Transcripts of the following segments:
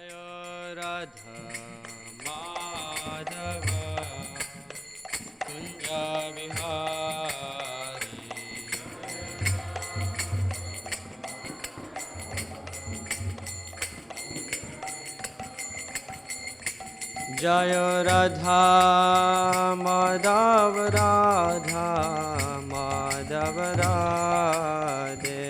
Jaya Radha Madhava Kunja Vihari Jaya Radha Madhava Radha Madhava Radhe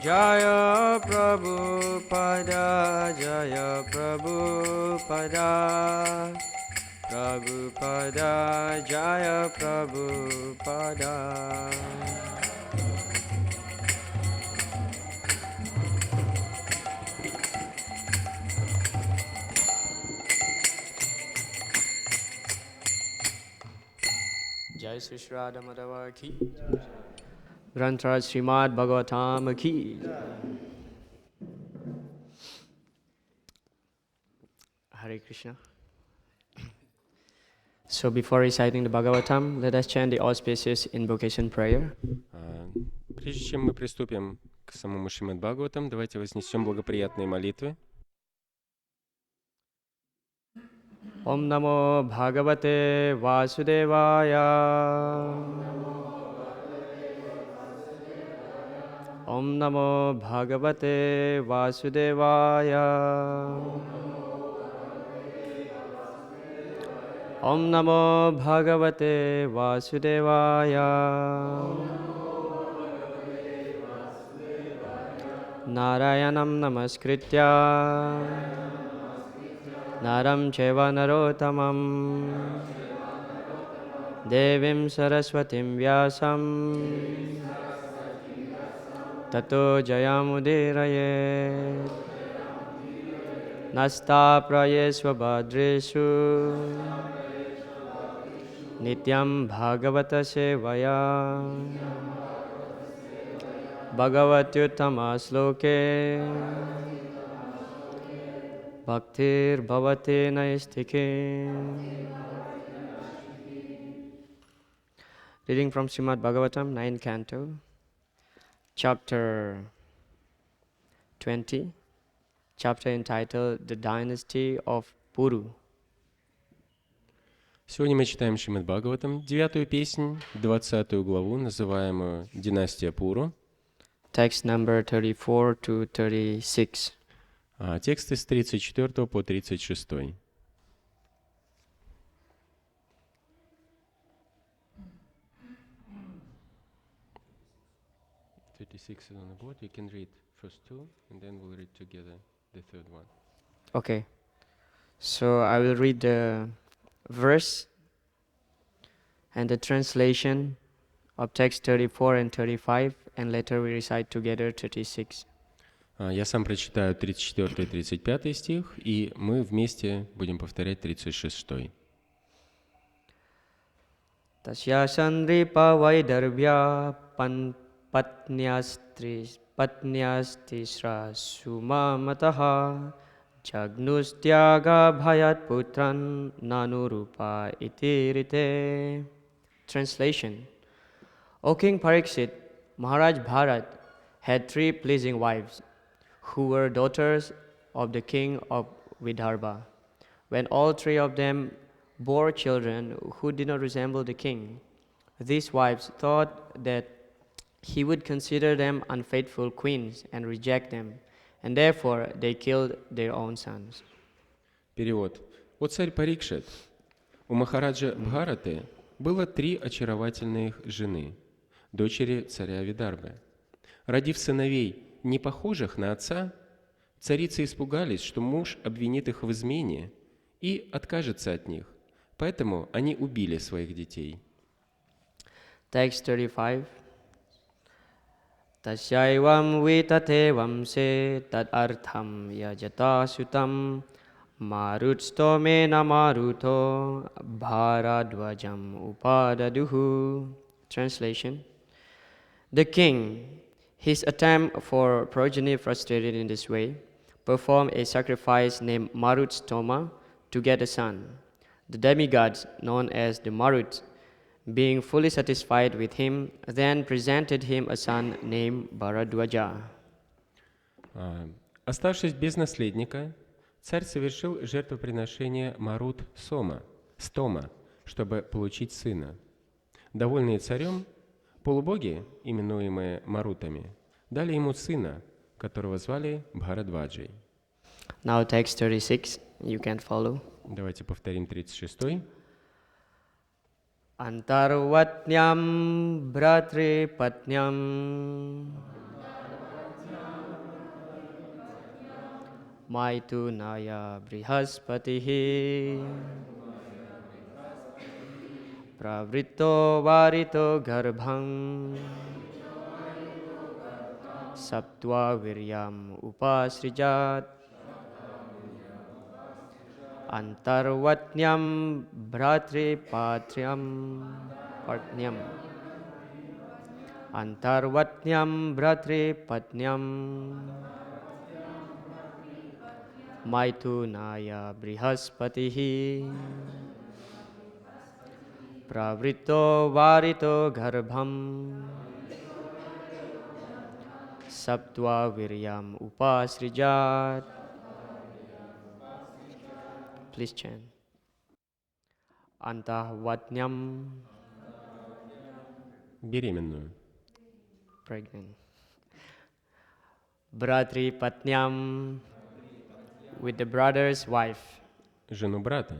Jaya Prabhupada Jaya Prabhupada Prabhupada Jaya Prabhupada Jai Sri Shrimad Madhava ki Granthara Shrimad Bhagavatam ki Hare Krishna. So before reciting the Bhagavatam, let us chant the auspicious invocation prayer. Прежде чем мы приступим к самому Шримад Бхагаватам, давайте вознесем благоприятные молитвы. Om Namo Bhagavate Vasudevaya. Om Namo Bhagavate Vasudevaya. Om Namo Bhagavate Vasudevaya. Narayanam Namaskritya Naram Cheva Narotamam Devim Saraswatim Vyasam Tato Jayamudiraye Nasta Prayesva Bhadreshu Nityam Bhagavata Sevaya Bhagavatyuttama Sloke Bhaktir Bhavate Naistike. Reading from Shrimad Bhagavatam, 9th Canto, Chapter 20, chapter entitled The Dynasty of Puru. Сегодня мы читаем Шримад Бхагаватам, 9-ю песнь, 20-ю главу, называемую «Династия Пуру». Text number 34 to 36. Тексты с 34 по 36. Okay, so I will read the verse and the translation of text 34 and 35, and later we recite together 36. Я сам прочитаю 34 и 35 стих, и мы вместе будем повторять 36. Tasya sandripa vaidarvya patnyastisra sumamataha jagnustyaga bhayat putran nanurupa itirite. Translation. O King Pariksit, Maharaj Bharat had 3 pleasing wives, who were daughters of the king of Vidarbha. When all 3 of them bore children who did not resemble the king, these wives thought that he would consider them unfaithful queens and reject them, and therefore they killed their own sons. Перевод. «О царь Парикшит, у Махараджа Бхараты было 3 очаровательных жены, дочери царя Видарбы. Родив сыновей, не похожих на отца, царицы испугались, что муж обвинит их в измене и откажется от них, поэтому они убили своих детей». Text 35. Tasyaivam vitatevam se tad artham yajata sutam marutstome namaruto bharadvajam upadaduhu. Translation. The king, his attempt for progeny frustrated in this way, performed a sacrifice named Marutstoma to get a son. The demigods, known as the Maruts, being fully satisfied with him, then presented him a son named Bharadwaja. Оставшись без наследника, царь совершил жертвоприношение Стома, чтобы получить сына. Довольные царем, полубоги, именуемые Марутами, дали ему сына, которого звали Бхарадваджей. Now text 36, you can follow. Давайте повторим 36-й. Antarvatnyam bhratri patnyam Maitunaya brihaspatihi Pravritto varito garbham Saptva viryam upasrijat Antarvatnyam bhratri patnyam Antarvatnyam bhratri patnyam Maitunaya brihaspatihi Pravritto varito garbham Saptva viryam upasrijat. Please chant. Antahvatnyam, Беременную. pregnant. Bhratri patnyam, with the brother's wife. Жену брата.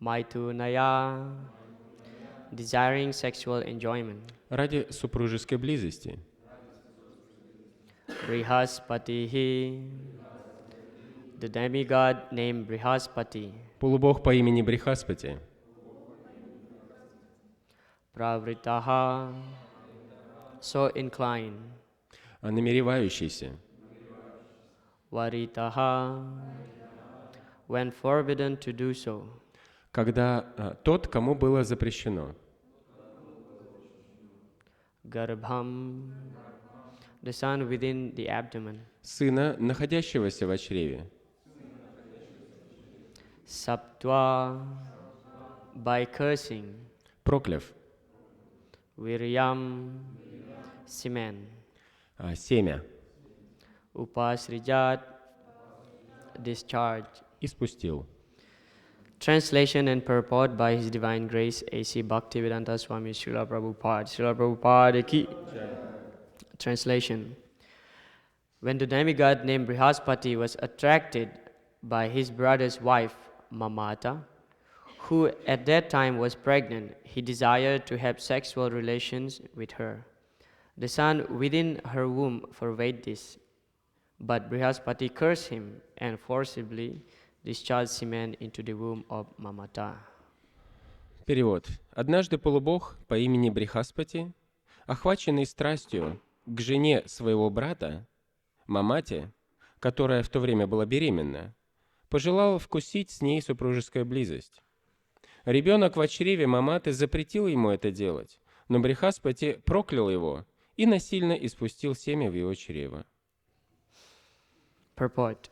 Maitunaya, desiring sexual enjoyment. Ради супружеской близости. Brihaspatihi, the demigod named Brihaspati. Полубог по имени Брихаспати. Pravritaha, so inclined. Намеревающийся. Varitaha, when forbidden to do so. Когда тот, кому было запрещено. Garbham, the son within the abdomen. Сына, находящегося в чреве. Saptva, by cursing. Прокляв. Viryam, semen. Семя. Upasrijat, discharge. И спустил. Translation and purport by His Divine Grace A.C. Bhaktivedanta Swami Srila Prabhupada. Srila Prabhupada ki. Translation. When the demigod named Brihaspati was attracted by his brother's wife, Mamata, who at that time was pregnant, he desired to have sexual relations with her. The son within her womb forbade this, but Brihaspati cursed him and forcibly discharged semen into the womb of Mamata. Перевод. Однажды полубог по имени Брихаспати, охваченный страстью к жене своего брата, Мамате, которая в то время была беременна, пожелал вкусить с ней супружескую близость. Ребенок в чреве Маматы запретил ему это делать, но Брихаспати проклял его и насильно испустил семя в его чрево. Purport.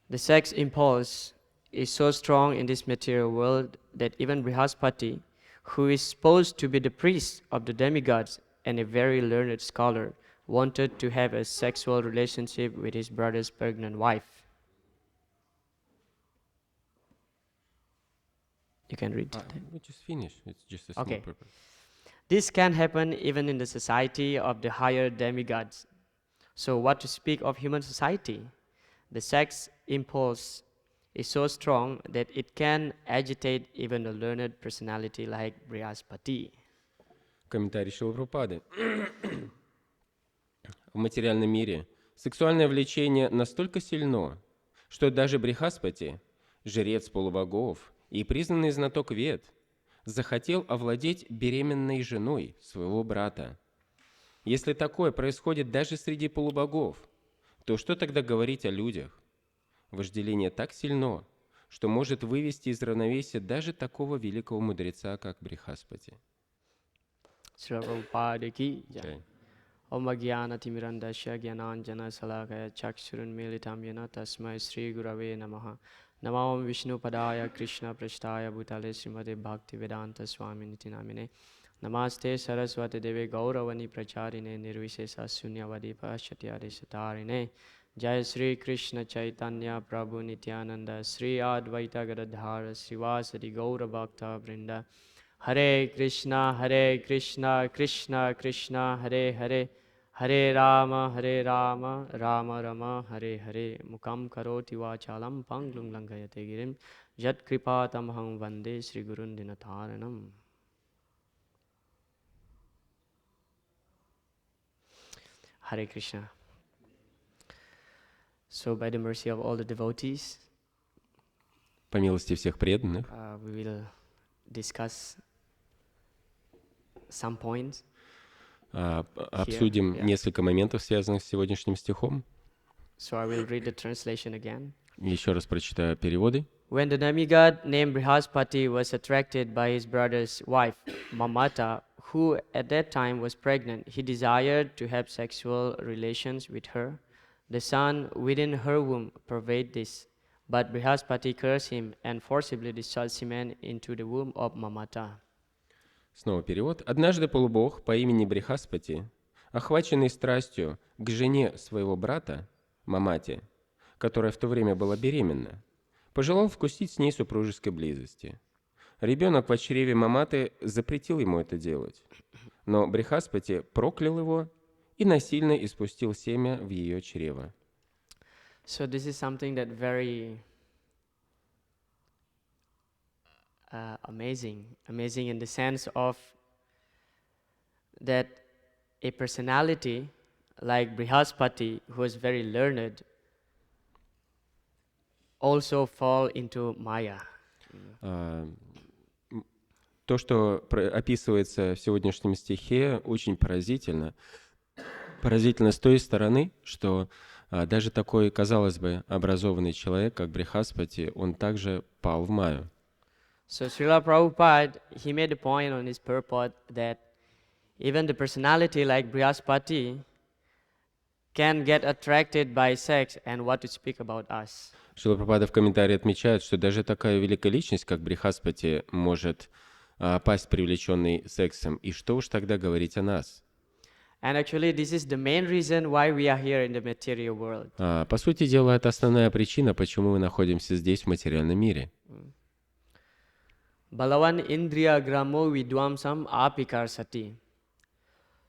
The sex impulse is so strong in this material world that even Brihaspati, who is supposed to be the priest of the demigods and a very learned scholar, wanted to have a sexual relationship with his brother's pregnant wife. You can read that. Just finish. It's just a small Okay. purpose. This can happen even in the society of the higher demigods. So what to speak of human society? The sex impulse is so strong that it can agitate even a learned personality like Brihaspati. Комментарий Шрилы Прабхупады. В материальном мире сексуальное влечение настолько сильно, что даже Брихаспати, жрец полубогов и признанный знаток Вед, захотел овладеть беременной женой своего брата. Если такое происходит даже среди полубогов, то что тогда говорить о людях? Вожделение так сильно, что может вывести из равновесия даже такого великого мудреца, как Брихаспати. Srila Prabhupada ki jai. Om Agyana Timirandasya Gyananjana Salakaya Chakshurun Militam Yena Tasmai Sri Gurave Namaha Namam Vishnu Padaya Krishna Prashtaya Bhutale Srimade Bhakti Vedanta Swami Niti Namine Namaste Saraswati Deve Gauravani Pracharine Nirvishesa Sunyavadi Pashatyade Satarine Jai Sri Krishna Chaitanya Prabhu Nityananda Sri Advaita Gadadhara Srivasadi Gaura Bhakta Vrinda Hare Krishna Krishna Krishna Hare Hare Hare Rama Rama Rama Hare Hare Mukam Karoti Vachalam Panglung Langayate Girim Jat Kripatam Hang Vande Sri Gurun Dinataranam. Hare Krishna. So by the mercy of all the devotees, По милости всех преданных, we will discuss some points. Обсудим несколько моментов, связанных с сегодняшним стихом. So I will read the translation again. Еще раз прочитаю переводы. When the demigod named Brihaspati was attracted by his brother's wife, Mamata, who at that time was pregnant, he desired to have sexual relations with her. The son within her womb pervaded this, but Brihaspati cursed him and forcibly discharged semen into the womb of Mamata. Снова перевод. «Однажды полубог по имени Брихаспати, охваченный страстью к жене своего брата, Мамате, которая в то время была беременна, пожелал вкусить с ней супружеской близости. Ребенок в чреве Маматы запретил ему это делать, но Брихаспати проклял его и насильно испустил семя в ее чрево». So this is something that very amazing in the sense of that a personality like Brihaspati, who is very learned, also fall into Maya. То, что описывается в сегодняшнем стихе, очень поразительно. Поразительно с той стороны, что даже такой, казалось бы, образованный человек, как Брихаспати, он также пал в Майю. So Srila Prabhupada, he made a point on his purport that even the personality like Brihaspati can get attracted by sex, and what to speak about us. Шрила Прабхупада в комментарии отмечает, что даже такая великая личность, как Брихаспати, может пасть привлеченный сексом. И что уж тогда говорить о нас? And actually, this is the main reason why we are here in the material world. По сути дела, это основная причина, почему мы находимся здесь, в материальном мире. Balavan Indriya Gramo Vidwamsam Apikar Sati.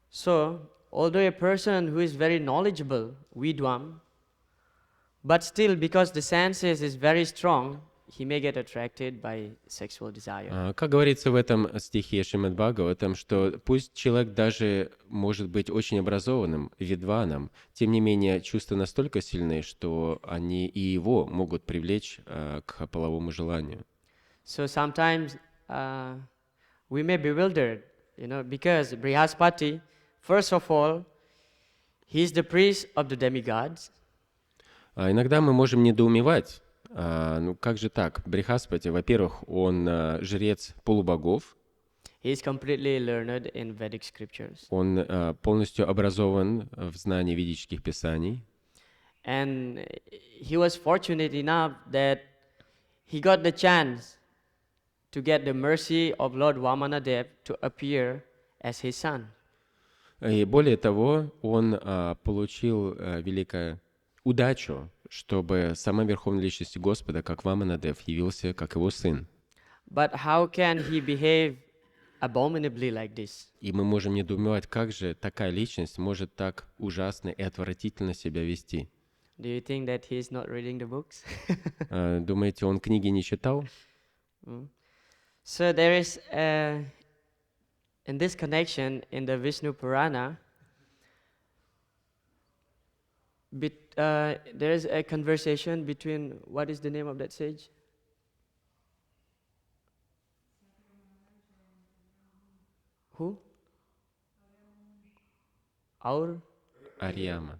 So, although a person who is very knowledgeable, Vidwam, but still because the senses is very strong, he may get attracted by sexual desire. Как говорится в этом стихе Шримад Бхагаватам, что пусть человек даже может быть очень образованным, видваном, тем не менее чувства настолько сильны, что они и его могут привлечь к половому желанию. So sometimes we may be bewildered, because Brihaspati, first of all, he is the priest of the demigods. Иногда мы можем недоумевать, как же так? Брихаспати, во-первых, он жрец полубогов. He is completely learned in Vedic scriptures. Он полностью образован в знании ведических писаний. And he was fortunate enough that he got the chance to get the mercy of Lord Vamanadev to appear as his son. И более того, он получил великую удачу, чтобы сама Верховная Личность Господа, как Ваманадев, явился как его сын. But how can he behave abominably like this? И мы можем недоумевать, как же такая личность может так ужасно и отвратительно себя вести. Do you think that he is not reading the books? Думаете, он книги не читал? So there is, in this connection, in the Vishnu Purana, there is a conversation between, what is the name of that sage? Who? Арьяма.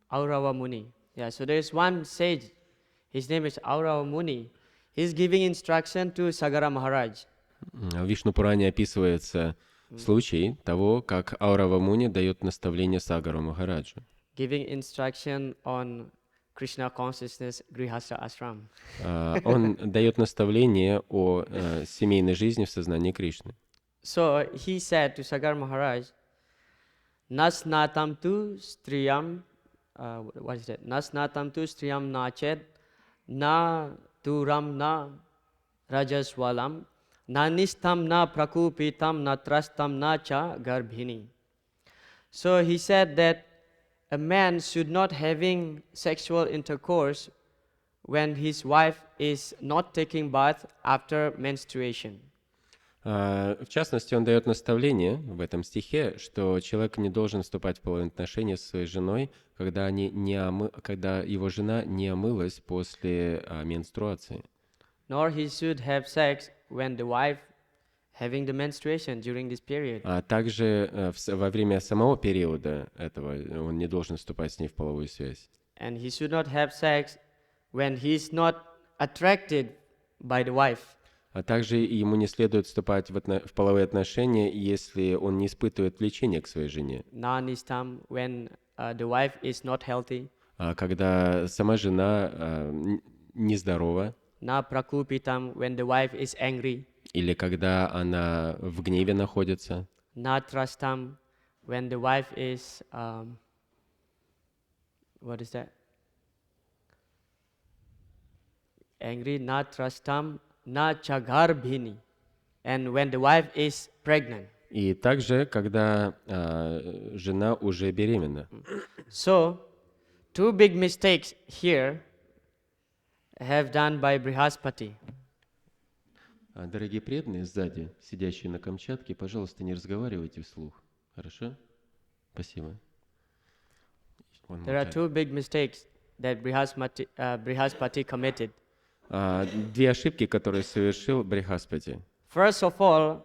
Aurava Muni. Yeah, so there is one sage, his name is Aurava Muni. He is giving instruction to Sagara Maharaj. В Вишну-Пуране описывается случай того, как Аурава Муни дает наставление Сагару Махараджу. Giving instruction on Krishna consciousness grihastha ashram. Он дает наставление о семейной жизни в сознании Кришны. So he said to Sagar Maharaj, Nasnatam tu striyam, what is that? Nasnatam tu striyam nached, na turam na rajaswalam, na nistam na prakupitam na trastam na cha garbhini. So he said that a man should not having sexual intercourse when his wife is not taking bath after menstruation. В частности, он дает наставление в этом стихе, что человек не должен вступать в половые отношения со своей женой, когда его жена не омылась после менструации. Nor he should have sex when the wife having the menstruation during this period. А также во время самого периода этого он не должен вступать с ней в половую связь. And he should not have sex when he is not attracted by the wife. А также ему не следует вступать в половые отношения, если он не испытывает влечения к своей жене. Nanistam when the wife is not healthy. Когда сама жена нездорова. Na prakupitam when the wife is angry. Или когда она в гневе находится. Na trastam when the wife is what is that? Angry. Na trastam na chagarbhini, and when the wife is pregnant. И также, когда жена уже беременна. So, two big mistakes here have done by Brihaspati. Дорогие преданные, сзади, сидящие на Камчатке, пожалуйста, не разговаривайте вслух. Хорошо? Спасибо. There are two big mistakes that Brihaspati committed. Две ошибки, которые совершил Брихаспати. First of all,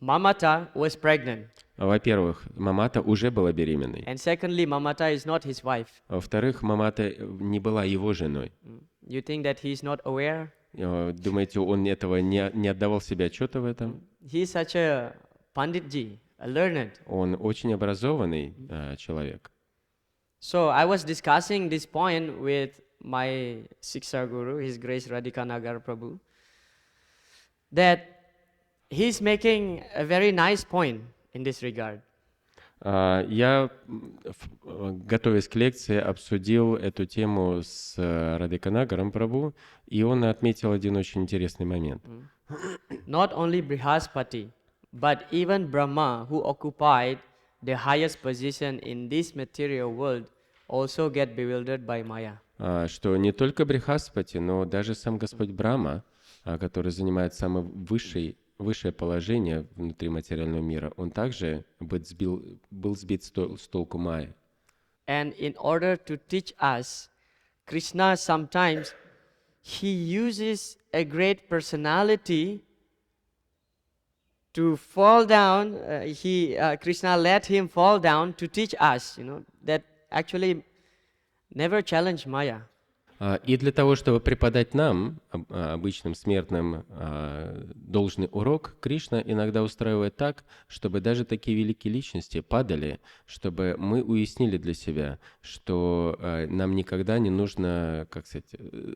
Mamata was pregnant. Во-первых, Мамата уже была беременной. And secondly, Mamata is not his wife. Во-вторых, Мамата не была его женой. You think that he is not aware? Думаете, он этого не отдавал себе отчета в этом? He is such a panditji, a learned. Он очень образованный человек. So I was discussing this point with my Siksha Guru, His Grace Radhika Nagar Prabhu, that he's making a very nice point in this regard. Я, готовясь к лекции, обсудил эту тему с Радхиканагаром Прабху, и он отметил один очень интересный момент. Not only Brihaspati, but even Brahma, who occupied the highest position in this material world, also get bewildered by Maya. Что не только Брихаспати, но даже сам Господь Брахма, который занимает самое высшее положение внутри материального мира, он также был сбит с толку Майи. And in order to teach us, Krishna sometimes he uses a great personality to fall down. Krishna let him fall down to teach us, that actually never challenge Maya. И для того, чтобы преподать нам, обычным смертным, должный урок, Кришна иногда устраивает так, чтобы даже такие великие личности падали, чтобы мы уяснили для себя, что нам никогда не нужно,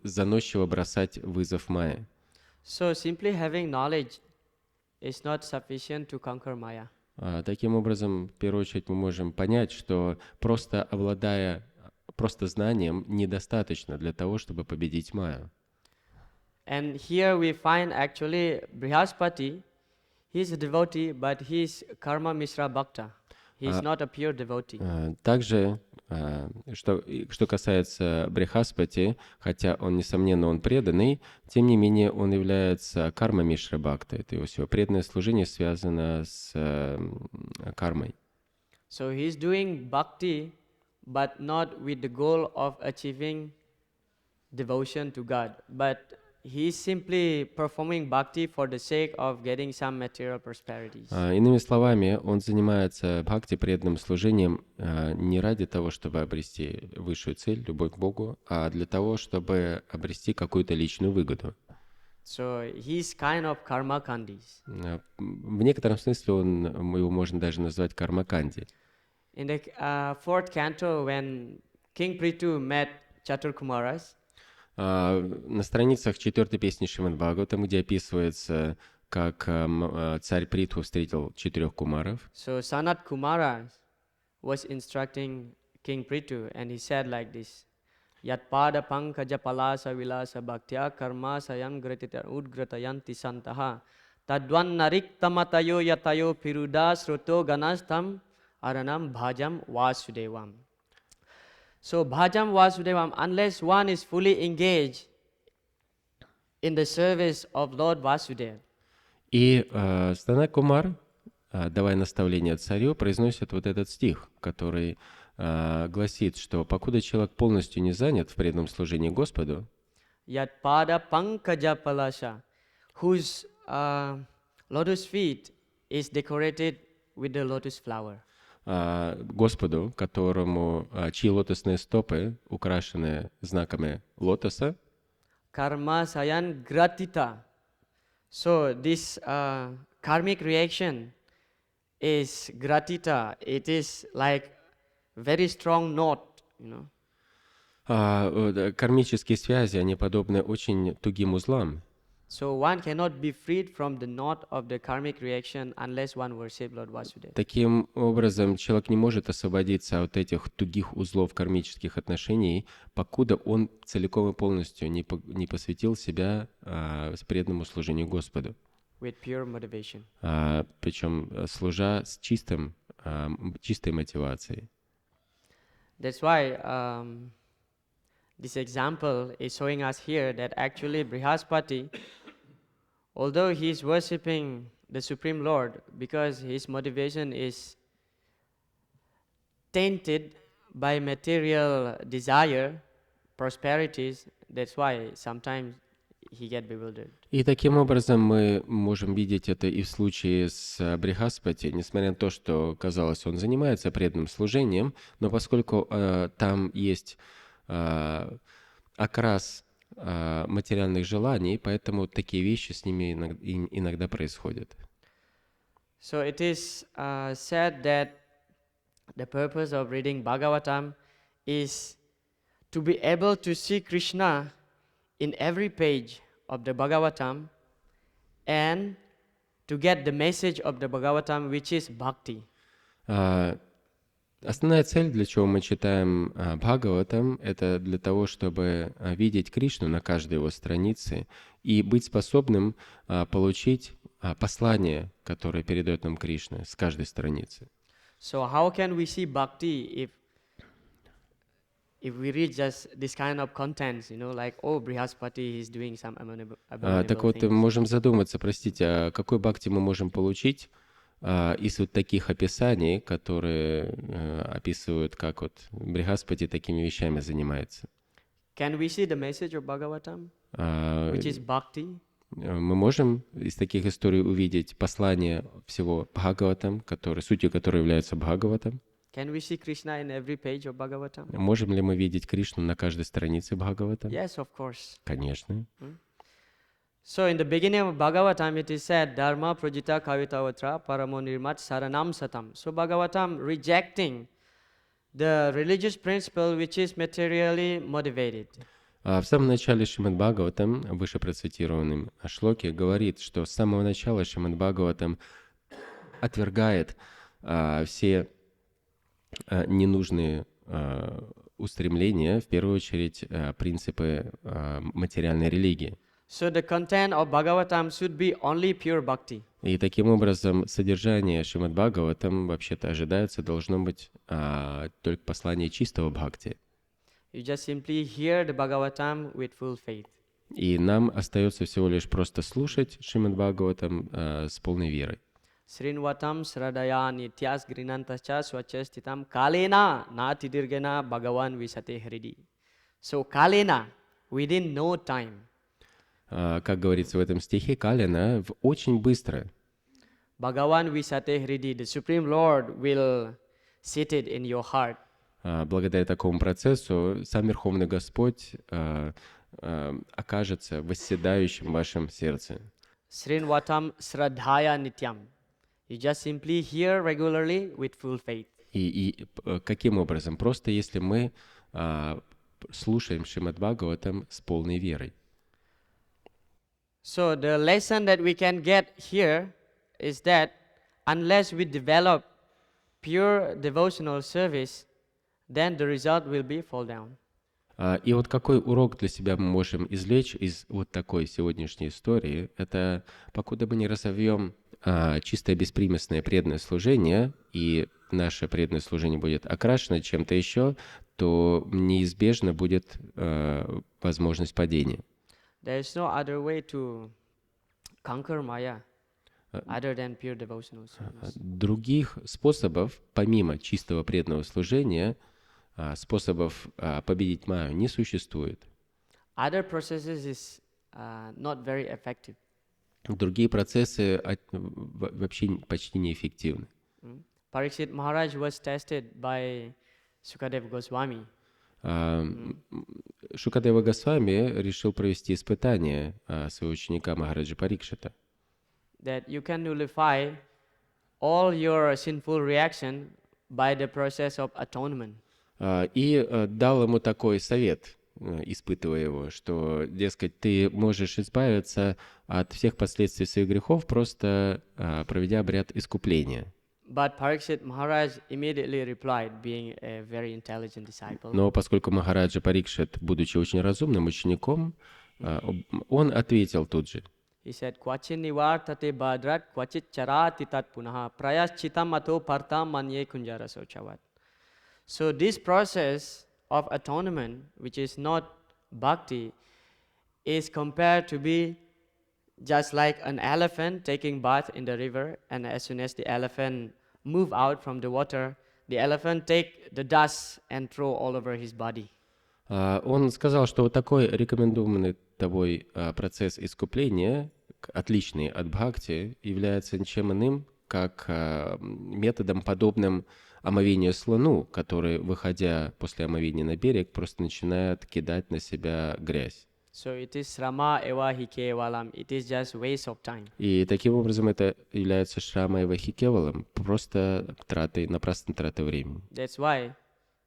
заносчиво бросать вызов Майе. So simply having knowledge is not sufficient to conquer Maya. Таким образом, в первую очередь, мы можем понять, что просто знанием недостаточно для того, чтобы победить Майю. And here we find actually Brihaspati, he is a devotee, but he is karma mishra bhakta. He is not a pure devotee. Также, что касается Брихаспати, хотя он, несомненно, он преданный, тем не менее он является карма мишра бхакта. Это его всего преданное служение связано с кармой. So he is doing bhakti, but not with the goal of achieving devotion to God, but he is simply performing bhakti for the sake of getting some material prosperities. Иными словами, он занимается бхакти, преданным служением, не ради того, чтобы обрести высшую цель, любовь к Богу, а для того, чтобы обрести какую-то личную выгоду. So he is kind of karma kandis. В некотором смысле его можно даже назвать кармаканди. In the fourth canto, when King Prithu met Chaturkumaras. На страницах 4 песни Шримад Бхагаватам, где описывается, как царь Притху встретил 4 кумаров. So Sanat Kumara was instructing King Prithu, and he said like this: Yat pada pankaja palasa vilasa bhaktya karma sayam gratita udgratayanti santaha tadvan narik tamatayo yatayo piruda sroto ganastam aranam bhajam vasudevam. So bhajam vasudevam, unless one is fully engaged in the service of Lord Vasudeva. И Санат Кумар, давая наставление царю, произносит вот этот стих, который гласит, что покуда человек полностью не занят в преданном служении Господу, Yat pada pankaja palasha, whose lotus feet is decorated with the lotus flower. Господу, которому, чьи лотосные стопы украшены знаками лотоса, Karma sayan gratita. So this karmic reaction is gratita. It is like very strong knot, you know. Кармические связи, они подобны очень тугим узлам. So one cannot be freed from the knot of the karmic reaction unless one worship Lord Vasudeva. Таким образом, человек не может освободиться от этих тугих узлов кармических отношений, покуда он целиком и полностью не посвятил себя преданному служению Господу. With pure motivation. Причем служа с чистой мотивацией. That's why this example is showing us here that actually Brihaspati, although he is worshipping the Supreme Lord, because his motivation is tainted by material desire, prosperities, that's why sometimes he get bewildered. И таким образом мы можем видеть это и в случае с Брихаспати, несмотря на то, что, казалось, он занимается преданным служением, но поскольку там есть окрас материальных желаний, поэтому такие вещи с ними иногда происходят. So it is said that the purpose of reading Bhagavatam is to be able to see Krishna in every page of the Bhagavatam and to get the message of the Bhagavatam, which is bhakti. Основная цель, для чего мы читаем Бхагаватам, это для того, чтобы видеть Кришну на каждой его странице и быть способным получить послание, которое передает нам Кришна с каждой страницы. So how can we see bhakti if we read just this kind of contents, you know, like, oh, Brihaspati is doing some abominable Так вот, things. мы можем задуматься, простите, а какой бхакти мы можем получить из вот таких описаний, которые описывают, как вот Брихаспати такими вещами занимается. Can we see the message of Bhagavatam, which is bhakti? Мы можем из таких историй увидеть послание всего Бхагаватам, сутью которой является Бхагаватам. Can we see Krishna in every page of Bhagavatam? Можем ли мы видеть Кришну на каждой странице Бхагаватам? Yes, of course. Конечно. So in the beginning of Bhagavatam, it is said, Dharma prajita kavitavatra paramo nirmat saranam satam. So Bhagavatam rejecting the religious principle which is materially motivated. В самом начале Шримад Бхагаватам, выше процитированном шлоке, говорит, что с самого начала Шримад Бхагаватам отвергает все ненужные устремления, в первую очередь принципы материальной религии. So the content of Bhagavatam should be only pure bhakti. И таким образом содержание Шримад Бхагаватам вообще-то ожидается должно быть только послание чистого бхакти. You just simply hear the Bhagavatam with full faith. И нам остается всего лишь просто слушать Шримад Бхагаватам с полной верой. Srinvatam sradaya nityas grinantascha swachestitam kalena nati dirgena bhagavan visate hridi. So kalena, within no time. Как говорится в этом стихе, Калина очень быстро. Bhagavan visate hridi, the Supreme Lord will sit it in your heart. Благодаря такому процессу сам Верховный Господь окажется восседающим в вашем сердце. Srinvatam sradhaya nityam. You just simply hear regularly with full faith. И каким образом? Просто если мы слушаем Шримад Бхагаватам с полной верой. So the lesson that we can get here is that unless we develop pure devotional service, then the result will be fall down. И вот какой урок для себя мы можем извлечь из вот такой сегодняшней истории, это покуда мы не разовьем чистое беспримесное преданное служение, и наше преданное служение будет окрашено чем-то еще, то неизбежно будет возможность падения. There is no other way to conquer Maya other than pure devotional service. Других способов, помимо чистого преданного служения, способов победить Майю не существует. Other processes is not very effective. Другие процессы вообще почти неэффективны. Parikshit Maharaj was tested by Sukadeva Goswami. Шукадева Госвами решил провести испытание своего ученика Махараджа Парикшита. That you can nullify all your sinful reaction by the process of atonement. И дал ему такой совет, испытывая его, что, дескать, ты можешь избавиться от всех последствий своих грехов, просто проведя обряд искупления. But Parikshit Maharaj immediately replied, being a very intelligent disciple. Но поскольку Махараджа Парикшит, будучи очень разумным учеником, он ответил тут же. He said, Kvachin nivartate badrat, kvachit charati tat punaha, prayaschitam ato partam manye kunjara sochavat. So this process of atonement, which is not bhakti, is compared to be just like an elephant taking bath in the river, and as soon as the elephant move out from the water, the elephant take the dust and throw all over his body. Он сказал, что вот такой рекомендуемый тобой процесс искупления, отличный от бхакти, является ничем иным, как методом, подобным омовению слону, который, выходя после омовения на берег, просто начинает кидать на себя грязь. So it is srama eva hikevalam. It is just waste of time. И таким образом это является шрама эва хикевалом, просто напрасной тратой времени. That's why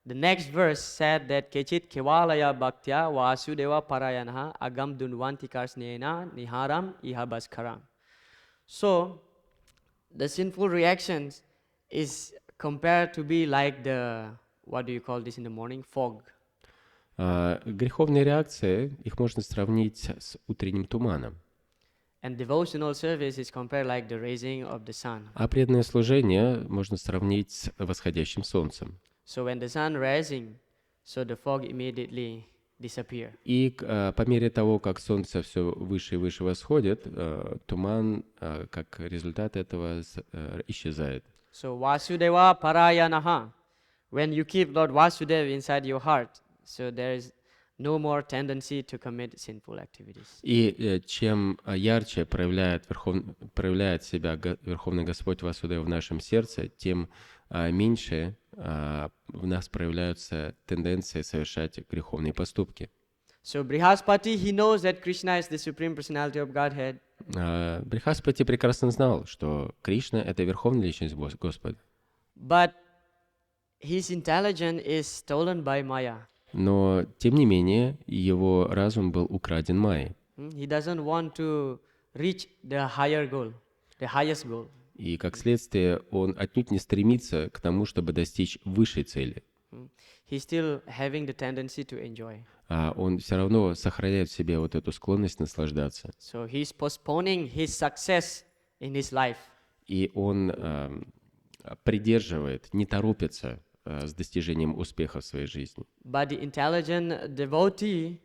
the next verse said that kechit kevalaya bhaktya vasudeva parayanaha agam dunvanti karsnena niharam ihabaskaram. So the sinful reactions is compared to be like the, what do you call this in the morning, fog. Греховные реакции, их можно сравнить с утренним туманом. And devotional service is compared like the raising of the sun. А преданное служение можно сравнить с восходящим солнцем. So when the sun rising, so the fog immediately disappear. И по мере того, как солнце все выше и выше восходит, туман, как результат этого, исчезает. So Vasudeva Parayanaha, when you keep Lord Vasudeva inside your heart, so there is no more tendency to commit sinful activities. И чем ярче проявляет себя Верховный Господь Васудева в нашем сердце, тем меньше в нас проявляются тенденции совершать греховные поступки. So Brihaspati, he knows that Krishna is the Supreme Personality of Godhead. Брихаспати прекрасно знал, что Кришна — это Верховная Личность Господа. But his intelligence is stolen by Maya. Но, тем не менее, его разум был украден Майей. He doesn't want to reach the higher goal, the highest goal. И, как следствие, он отнюдь не стремится к тому, чтобы достичь высшей цели. He's still having the tendency to enjoy. А он все равно сохраняет в себе вот эту склонность наслаждаться. So he's postponing his success in his life. И он придерживает, не торопится с достижением успеха в своей жизни. But the intelligent devotee,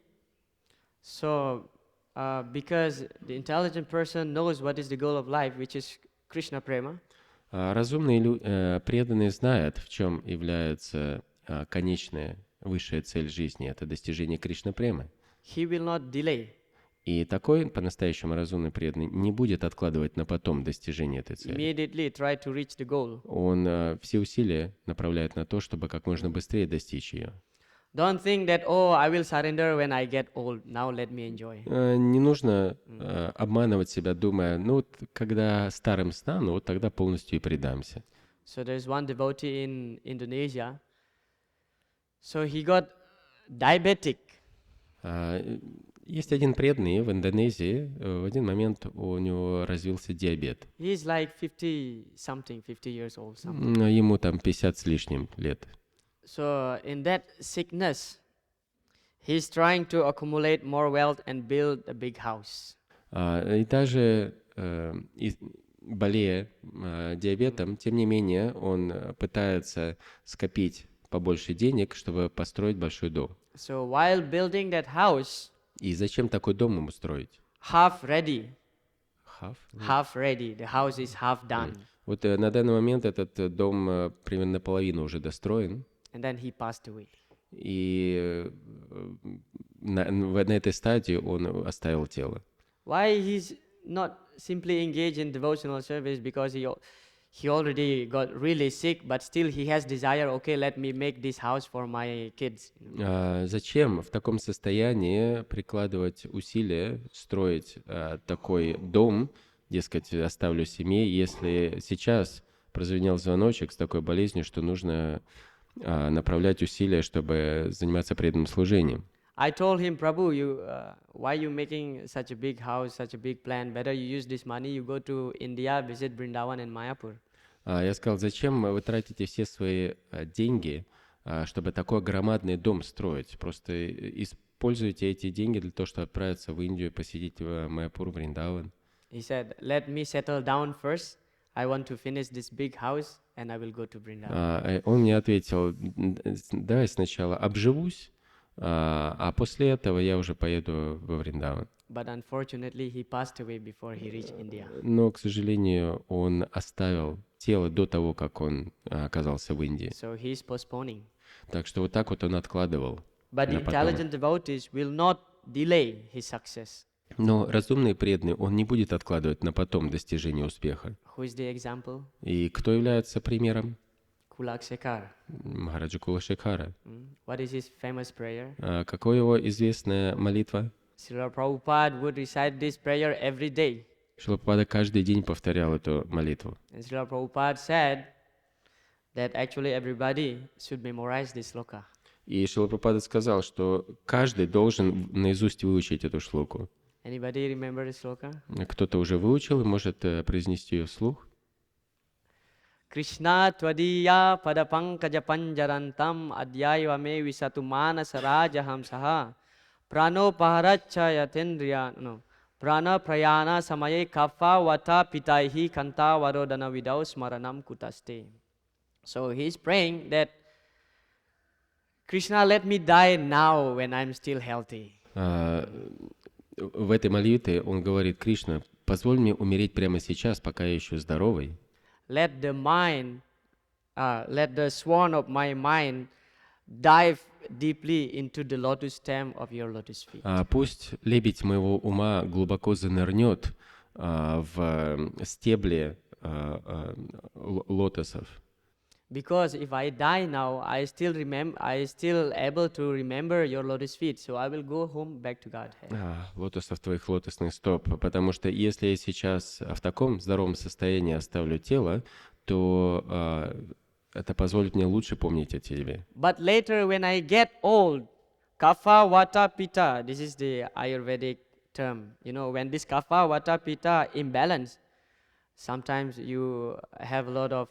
so because the intelligent person knows what is the goal of life, which is Krishna prema. Разумные преданные знают, в чем является конечная высшая цель жизни. Это достижение Кришна премы. He will not delay. И такой по-настоящему разумный преданный не будет откладывать на потом достижение этой цели. Immediately try to reach the goal. Он все усилия направляет на то, чтобы как можно быстрее достичь ее. Don't think that, oh, I will surrender when I get old. Now let me enjoy. Не нужно обманывать себя, думая, ну вот когда старым стану, вот тогда полностью и предамся. So there's one devotee in Indonesia. So he got diabetic. Есть один преданный в Индонезии, в один момент у него развился диабет. He's like 50 years old something. Ему там 50 с лишним лет. So in that sickness, he's trying to accumulate more wealth and build a big house. И даже болея диабетом, тем не менее, он пытается скопить побольше денег, чтобы построить большой дом. So while building that house, И зачем такой дом ему строить? half ready, Half? half ready. The house is half done. Вот на данный момент этот дом примерно наполовину уже достроен, And then he passed away. и на этой стадии он оставил тело. Why he's not simply engaged in devotional service? Because he already got really sick, but still he has desire, okay, let me make this house for my kids. Зачем в таком состоянии прикладывать усилия, строить такой дом, дескать, оставлю семье, если сейчас прозвенел звоночек с такой болезнью, что нужно направлять усилия, чтобы заниматься преданным служением? I told him, Prabhu, why you making such a big house, such a big plan? Better you use this money, you go to India, visit Vrindavan and Mayapur. Я сказал, зачем вы тратите все свои деньги, чтобы такой громадный дом строить? Просто используйте эти деньги для того, чтобы отправиться в Индию, посетить Майяпур, Вриндаван. He said, let me settle down first. I want to finish this big house and I will go to Vrindavan. Он мне ответил, давай сначала обживусь, а после этого я уже поеду во Вриндаван. But unfortunately, he passed away before he reached India. Но, к сожалению, он оставил тело до того, как он оказался в Индии. So he's postponing. Так что вот так вот он откладывал. But на потом. intelligent devotees will not delay his success. Но разумный преданный, он не будет откладывать на потом достижение успеха. Who is the example? И кто является примером? Kulakshekar. Махараджа Кулашекхара. What is his famous prayer? Какая его известная молитва? Srila Prabhupada would recite this prayer every day. Шрила Прабхупада каждый день повторял эту молитву. And Srila Prabhupada said that actually everybody should memorize this sloka. И Шрила Прабхупада сказал, что каждый должен наизусть выучить эту шлоку. Anybody remember this sloka? Кто-то уже выучил и может произнести ее вслух. Krishna tvadiya padapankaja panjarantam adhyayvame visatu manasarajaham saha prano paharachaya tendriya no prana prayana samaye kapha vata pitaihi kanta varodana vidau smaranam kutaste. So he's praying that Krishna, let me die now when I'm still healthy. В этой молитве он говорит: Кришна, позволь мне умереть прямо сейчас, пока я еще здоровый. Let the swan of my mind dive deeply into the lotus stem of your lotus feet. Пусть лебедь моего ума глубоко занырнет в стебле лотосов. Because if I die now, I still able to remember your lotus feet, so I will go home back to Godhead. Лотосов твоих лотосных стоп. Потому что если я сейчас в таком здоровом состоянии оставлю тело, то это позволит мне лучше помнить о тебе. But later when I get old, kapha, vata, pitta, this is the Ayurvedic term. You know, when this kapha, vata, pitta imbalance, sometimes you have a lot of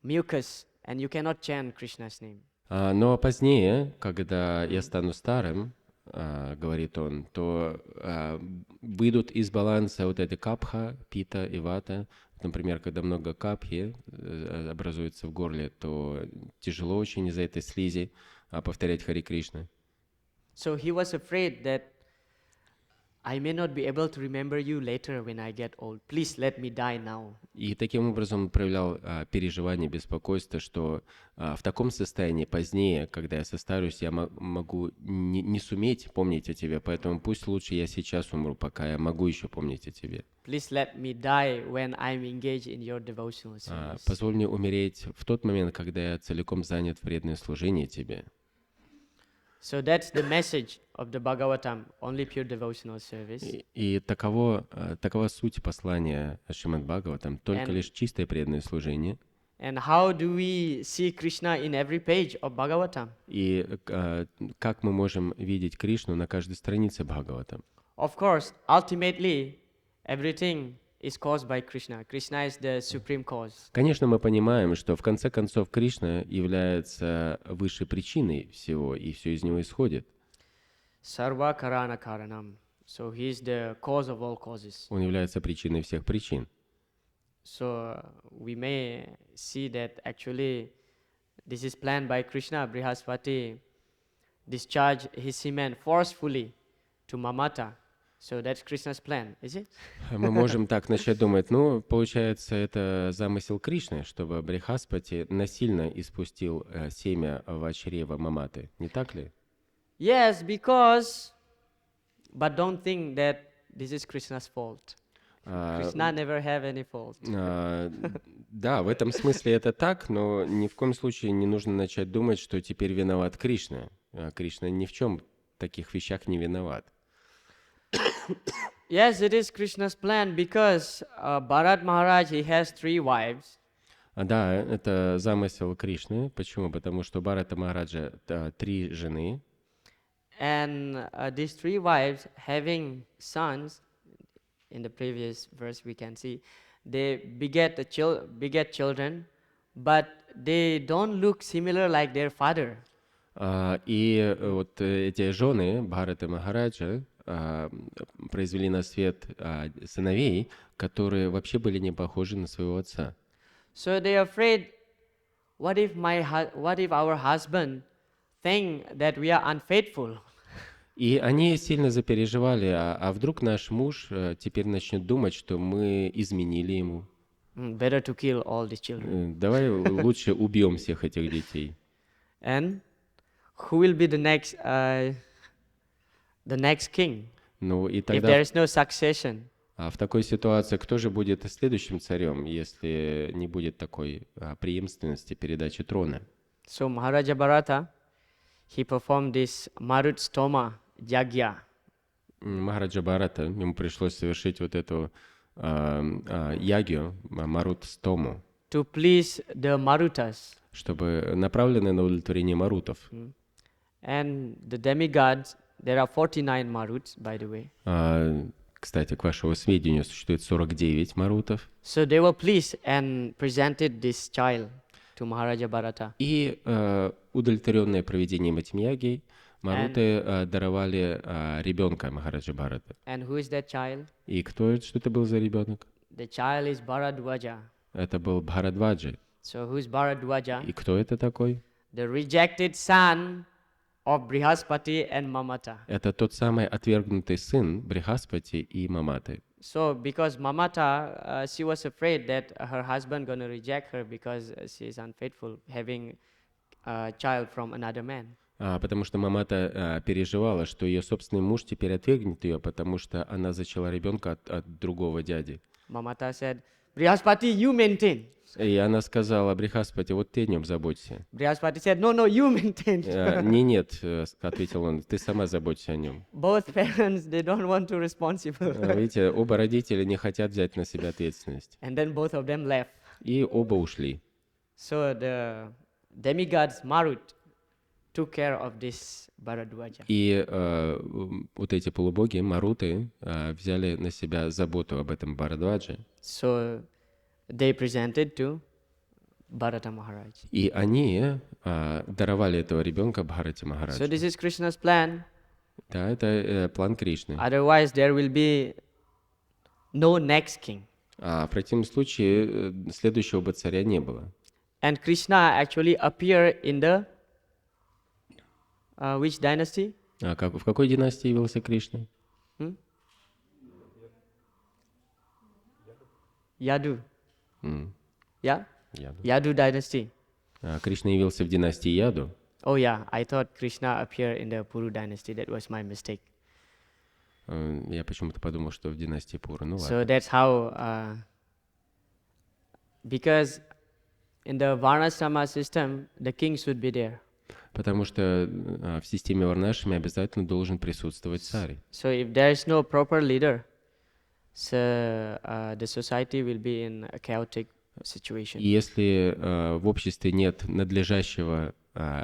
mucus, and you cannot chant Krishna's name. Но позднее, когда я стану старым, говорит он, то выйдут из баланса вот эти капха, пита и вата. Например, когда много капхи образуется в горле, то тяжело очень из-за этой слизи повторять Хари Кришна. So he was afraid that I may not be able to remember you later when I get old. Please let me die now. И таким образом он проявлял переживание, беспокойство, что в таком состоянии позднее, когда я состарюсь, я могу не суметь помнить о тебе, поэтому пусть лучше я сейчас умру, пока я могу еще помнить о тебе. Please let me die when I'm engaged in your devotional service. Позволь мне умереть в тот момент, когда я целиком занят в преданном служении тебе. So that's the message of the Bhagavatam, only pure devotional service. И такова суть послания Шримад Бхагаватам, только лишь чистое преданное служение. And how do we see Krishna in every page of Bhagavatam? И как мы можем видеть Кришну на каждой странице Бхагаватам? Of course, ultimately, everything is caused by Krishna. Krishna is the supreme cause. Конечно, мы понимаем, что в конце концов Кришна является высшей причиной всего, и все из него исходит. Sarva karana karanam. So he is the cause of all causes. Он является причиной всех причин. So we may see that actually this is planned by Krishna. Brihaspati discharged his semen forcefully to Mamata. So that's Krishna's plan, is it? Мы можем так начать думать, ну, получается, это замысел Кришны, чтобы Брихаспати насильно испустил семя в чрево Маматы, не так ли? Yes, because, but don't think that this is Krishna's fault. Krishna never have any fault. Да, в этом смысле это так, но ни в коем случае не нужно начать думать, что теперь виноват Кришна. Кришна ни в чем таких вещах не виноват. Yes, it is Krishna's plan because Bharat Maharaj, he has 3 wives. Да, это замысел Кришны. Почему? Потому что у Бхарата Махараджа 3 жены. And these 3 wives having sons, in the previous verse we can see, they beget children, but they don't look similar like their father. И вот эти жены Бхарата Махараджа произвели на свет сыновей, которые вообще были не похожи на своего отца. So they are afraid, what if our husband think that we are unfaithful? И они сильно запереживали, а вдруг наш муж теперь начнет думать, что мы изменили ему. Better to kill all the children. Давай лучше убьем всех этих детей. And who will be the next king? Ну и If тогда there is no succession. в такой ситуации кто же будет следующим царем, если не будет такой преемственности передачи трона? So Maharaja Bharata, he performed this Marutstoma Yagya. Махараджа Бхарата, ему пришлось совершить вот эту ягью, Марут-стому, To please the Marutas. чтобы направленное на удовлетворение марутов. And the demigods, there are 49 Maruts, by the way. Кстати, к вашему сведению, существует 49 марутов. So they were pleased and presented this child to Maharaja Bharata. И удовлетворенные проведением этим ягей, маруты даровали ребенка Махараджа Бхараты. And who is that child? И что это был за ребенок? The child is Bharadwaja. Это был Бхарадваджа. So who's Bharadwaja? И кто это такой? The rejected son of Brihaspati and Mamata. Это тот самый отвергнутый сын Брихаспати и Маматы. So because Mamata, she was afraid that her husband gonna reject her because she is unfaithful, having a child from another man. Потому что Мамата переживала, что ее собственный муж теперь отвергнет ее, потому что она зачала ребенка от другого дяди. Mamata said, Brihaspati, you maintain. И она сказала: Брихаспати, вот ты о нем заботься. Brihaspati said, no, you maintain. Нет, ответил он, ты сама заботься о нем. Both parents, they don't want to responsible. Видите, оба родителя не хотят взять на себя ответственность. And then both of them left. И оба ушли. So the demigods Marut took care of this Bharadwaja. И вот эти полубоги, маруты, взяли на себя заботу об этом Бхарадвадже. So they presented to Bharata Maharaj. И они даровали этого ребенка Бхарате So Махараджу. this is Krishna's plan. Да, это план Кришны. Otherwise, there will be no next king. В противном случае следующего бы царя не было. And Krishna actually appeared in the which dynasty? В какой династии явился Кришна? Yadu. Yeah? Яду. Yadu dynasty. Кришна явился в династии Яду. Oh yeah, I thought Krishna appeared in the Puru dynasty. That was my mistake. Я почему-то подумал, что в династии Пуру. Ну So ладно. that's how, because in the Varnashrama system, the king should be there. Потому что в системе Варнашрами обязательно должен присутствовать царь. So if there is no proper leader, so the society will be in a chaotic situation. И если в обществе нет надлежащего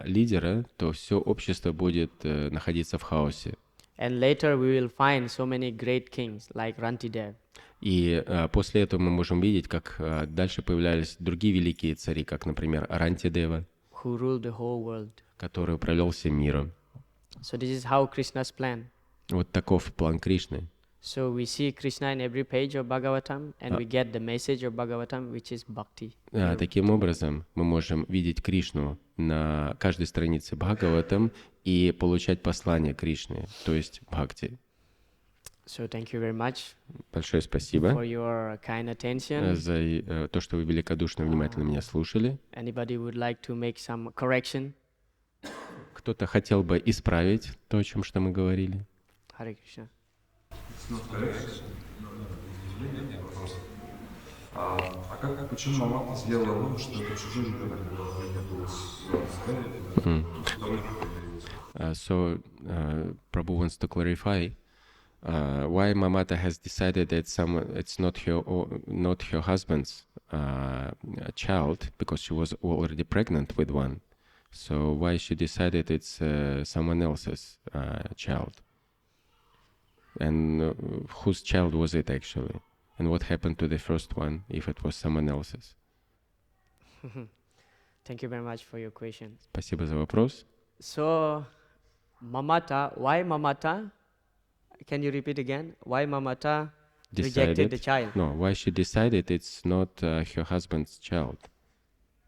лидера, то все общество будет находиться в хаосе. And later we will find so many great kings like Rantidev, И после этого мы можем видеть, как дальше появлялись другие великие цари, как, например, Арантидева, who ruled the whole world. который управлял всем миром. So this is how Krishna's plan. Вот таков план Кришны. So we see Krishna in every page of Bhagavatam, and we get the message of Bhagavatam, which is bhakti. Таким образом, мы можем видеть Кришну на каждой странице Бхагаватам и получать послание Кришны, то есть бхакти. So thank you very much Большое спасибо for your kind attention. за то, что вы великодушно, внимательно меня слушали. Anybody would like to make some correction? Кто-то хотел бы исправить то, о чем что мы говорили? Hare Krishna. А как, почему мама сделала вывод, что это чужой ребенок был? So, Prabhu wants to clarify why Mamata has decided that it's not her husband's child, because she was already pregnant with one. So why she decided it's someone else's child? And whose child was it actually? And what happened to the first one if it was someone else's? Thank you very much for your question. Спасибо за вопрос. So, Mamata, why Mamata? Can you repeat again? Why Mamata rejected the child? No, why she decided it's not her husband's child?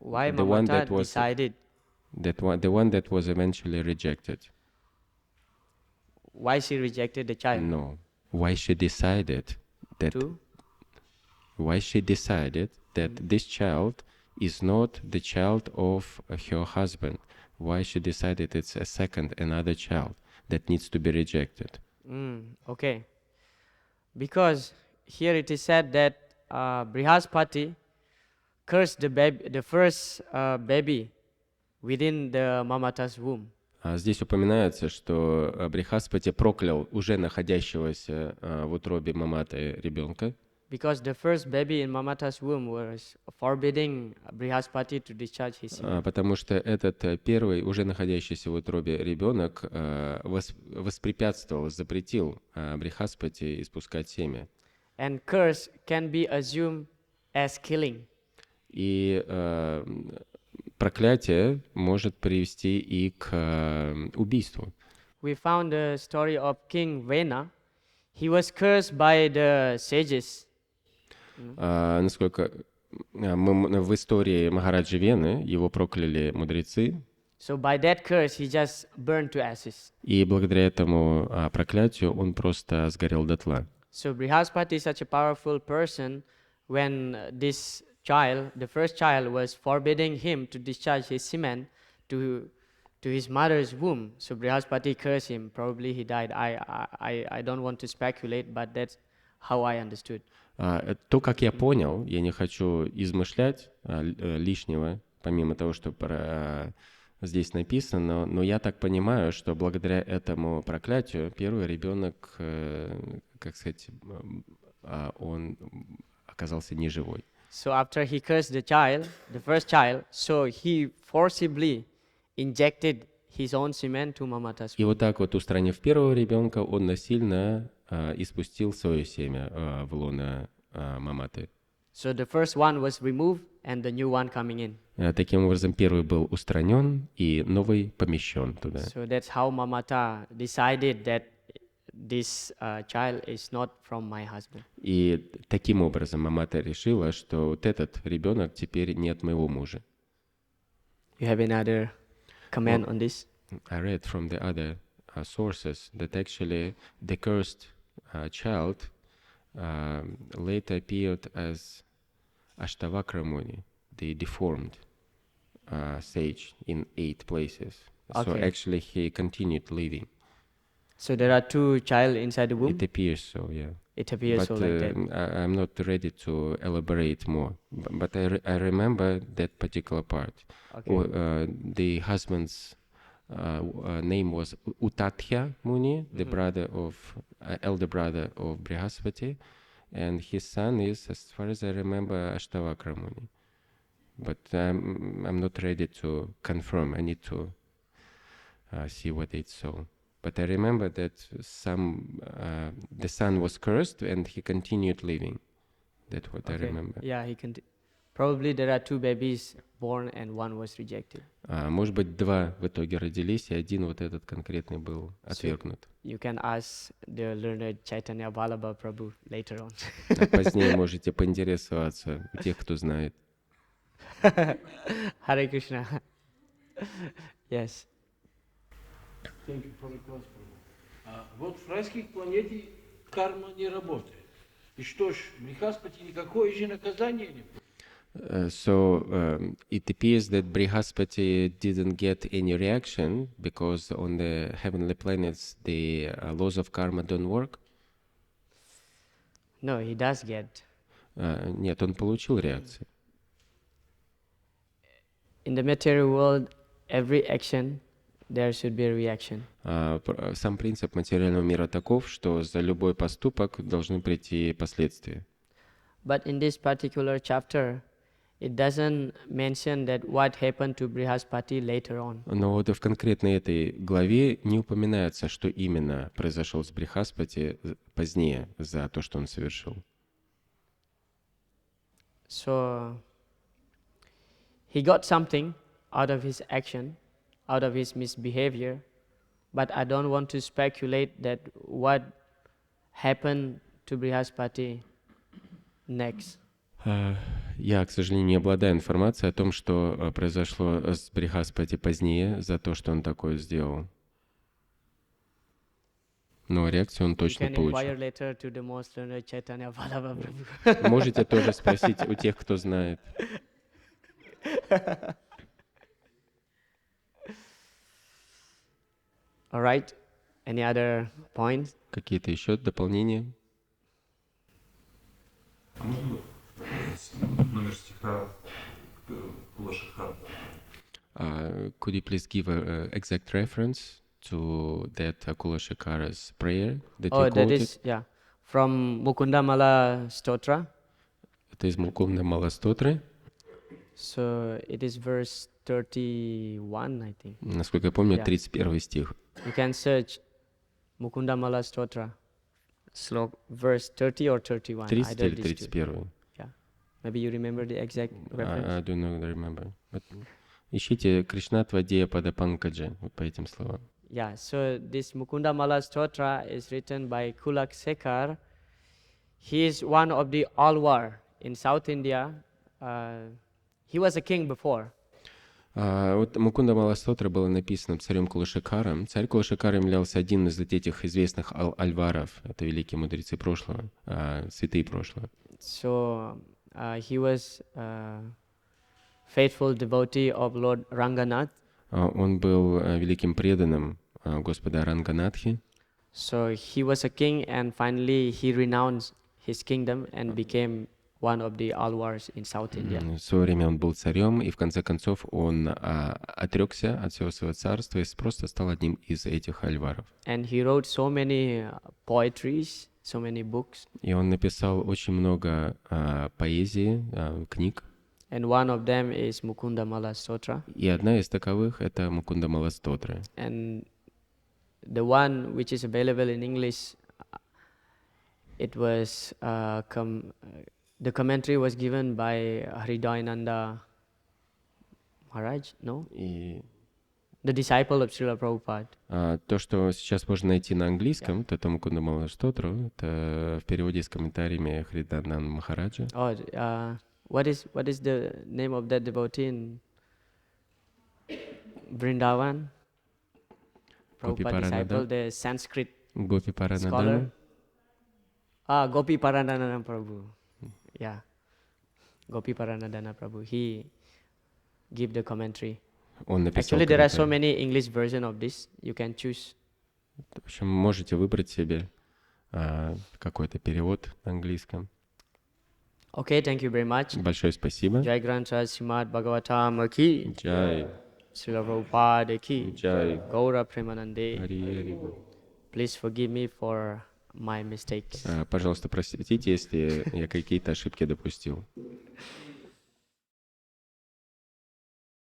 Why The one Mamata that was- decided? The one that was eventually rejected. Why she rejected the child? No, why she decided that To? why she decided that this child is not the child of her husband. Why she decided it's another child that needs to be rejected. Okay. Because here it is said that Brihaspati cursed the first baby within the Mamata's womb. Здесь упоминается, что Брихаспати проклял уже находящегося в утробе Маматы ребенка, Because the first baby in Mamata's womb was forbidding Brihaspati to discharge his semen. потому что этот первый, уже находящийся в утробе ребенок, воспрепятствовал, запретил Брихаспати испускать семя. And curse can be assumed as killing. И проклятие может привести и к убийству. We found the story of King Vena. He was cursed by the sages. Насколько мы в истории Махараджи Вены его прокляли мудрецы, So by that curse, he just burned to ashes. и благодаря этому проклятию он просто сгорел дотла. So Brihaspati is such a powerful person. When this child, the first child, was forbidding him to discharge his semen to his mother's womb, so Brihaspati cursed him. Probably he died. I don't want to speculate, but that's how I understood. То, как я понял, я не хочу измышлять лишнего, помимо того, что здесь написано, но я так понимаю, что благодаря этому проклятию первый ребенок, как сказать, он оказался неживой. So after he cursed the child, the first child, so he forcibly injected his own semen to Mamata's И womb. вот так вот, устранив первого ребенка, он насильно испустил свое семя в лоно Маматы. So the first one was removed and the new one coming in. Таким образом, первый был устранен, и новый помещен туда. So that's how Mamata decided that this child is not from my husband. И таким образом Мамата решила, что вот этот ребенок теперь не от моего мужа. You have any other comment on this? I read from the other sources that actually the cursed child later appeared as Ashtavakra Muni, the deformed sage in 8 places. So Okay. actually he continued living. So there are two child inside the womb? It appears so, yeah. It appears But so like that. I'm not ready to elaborate more. But I remember that particular part. Okay. The husband's name was Utatya Muni, the brother of elder brother of Brihaspati, and his son is, as far as I remember, Ashtavakra Muni. but I'm not ready to confirm. I need to see what it's so. But I remember that the son was cursed and he continued living. That's what I remember. Yeah, probably there are 2 babies born and 1 was rejected. Может быть, 2 в итоге родились, и один вот этот конкретный был отвергнут. You can ask the learned Chaitanya Vallabha Prabhu later on. Позднее можете поинтересоваться у тех, кто знает. Hare Krishna. Yes. Thank you for the class, Prabhu. Вот в райской планете карма не работает. И что ж, Брихаспати никакое же наказание не получил. So it appears that Brihaspati didn't get any reaction because on the heavenly planets the laws of karma don't work. No, he does get. Нет, он получил реакцию. In the material world, every action there should be a reaction. Сам принцип материального мира таков, что за любой поступок должны прийти последствия. But in this particular chapter, it doesn't mention that what happened to Brihaspati later on. Но вот в конкретной этой главе не упоминается, что именно произошло с Брихаспати позднее за то, что он совершил. So he got something out of his action, out of his misbehavior, but I don't want to speculate that what happened to Brihaspati next. Я, к сожалению, не обладаю информацией о том, что произошло с Брихаспати позднее за то, что он такое сделал. Но реакцию он точно получил. Можете тоже спросить у тех, кто знает. All right. Any other points? Какие-то еще дополнения? А можно номер стиха Кулашикара? Could you please give an exact reference to that Kulashikara's prayer that you quoted? That is, from Mukundamala Stotra. Это из Мукундамала Стотры. So it is verse 31, I think. Насколько я помню, 31 стих. You can search Mukundamala Stotra, verse 30 or 31. 30 или 31. Yeah. Maybe you remember the exact reference? I do not remember. But ищите Кришнатва Дея Пада Панкаджа, вот по этим словам. Yeah, so this Mukundamala Stotra is written by Cpикер. He is one of the Alvar in South India. He was a king before. Вот Мукундамала Стотра было написано царем Кулашикаром. Царь Кулашикар являлся один из этих известных альваров. Это великие мудрецы прошлого, святые прошлого. So he was faithful devotee of Lord Ranganath. Он был великим преданным Господа Ранганатхи. So he was a king, and finally he renounced his kingdom and became one of the Alvars in South India. В свое время он был царем, и в конце концов он отрекся от всего своего царства и просто стал одним из этих альваров. And he wrote so many poetries, so many books. И он написал очень много поэзии, книг. And one of them is Mukundamala Stotra. И одна из таковых — это Мукундамала Стотра. And the one which is available in English, it was the commentary was given by Hridayananda Maharaj, no? И The disciple of Srila Prabhupada. То, что сейчас можно найти на английском, это Мукундамала Стотра, это в переводе с комментариями Хридаянанда Махараджа. What is the name of that devotee in Vrindavan? Prabhupada disciple, the Sanskrit Гопи Паранадана. scholar. Gopi Paranadana Prabhu. Yeah. Gopi Paranadana Prabhu. He give the commentary. Он написал Actually, there are so комментарий. many English version of this. You can choose. В общем, можете выбрать себе какой-то перевод на английском. Okay, thank you very much. Большое спасибо. Jai Granth Shrimad Bhagavatam ki. Джай, Srila Prabhupada ki. Джай, Gaura Premanande. Хари. Please forgive me for my mistakes. Пожалуйста, простите, если я какие-то ошибки допустил.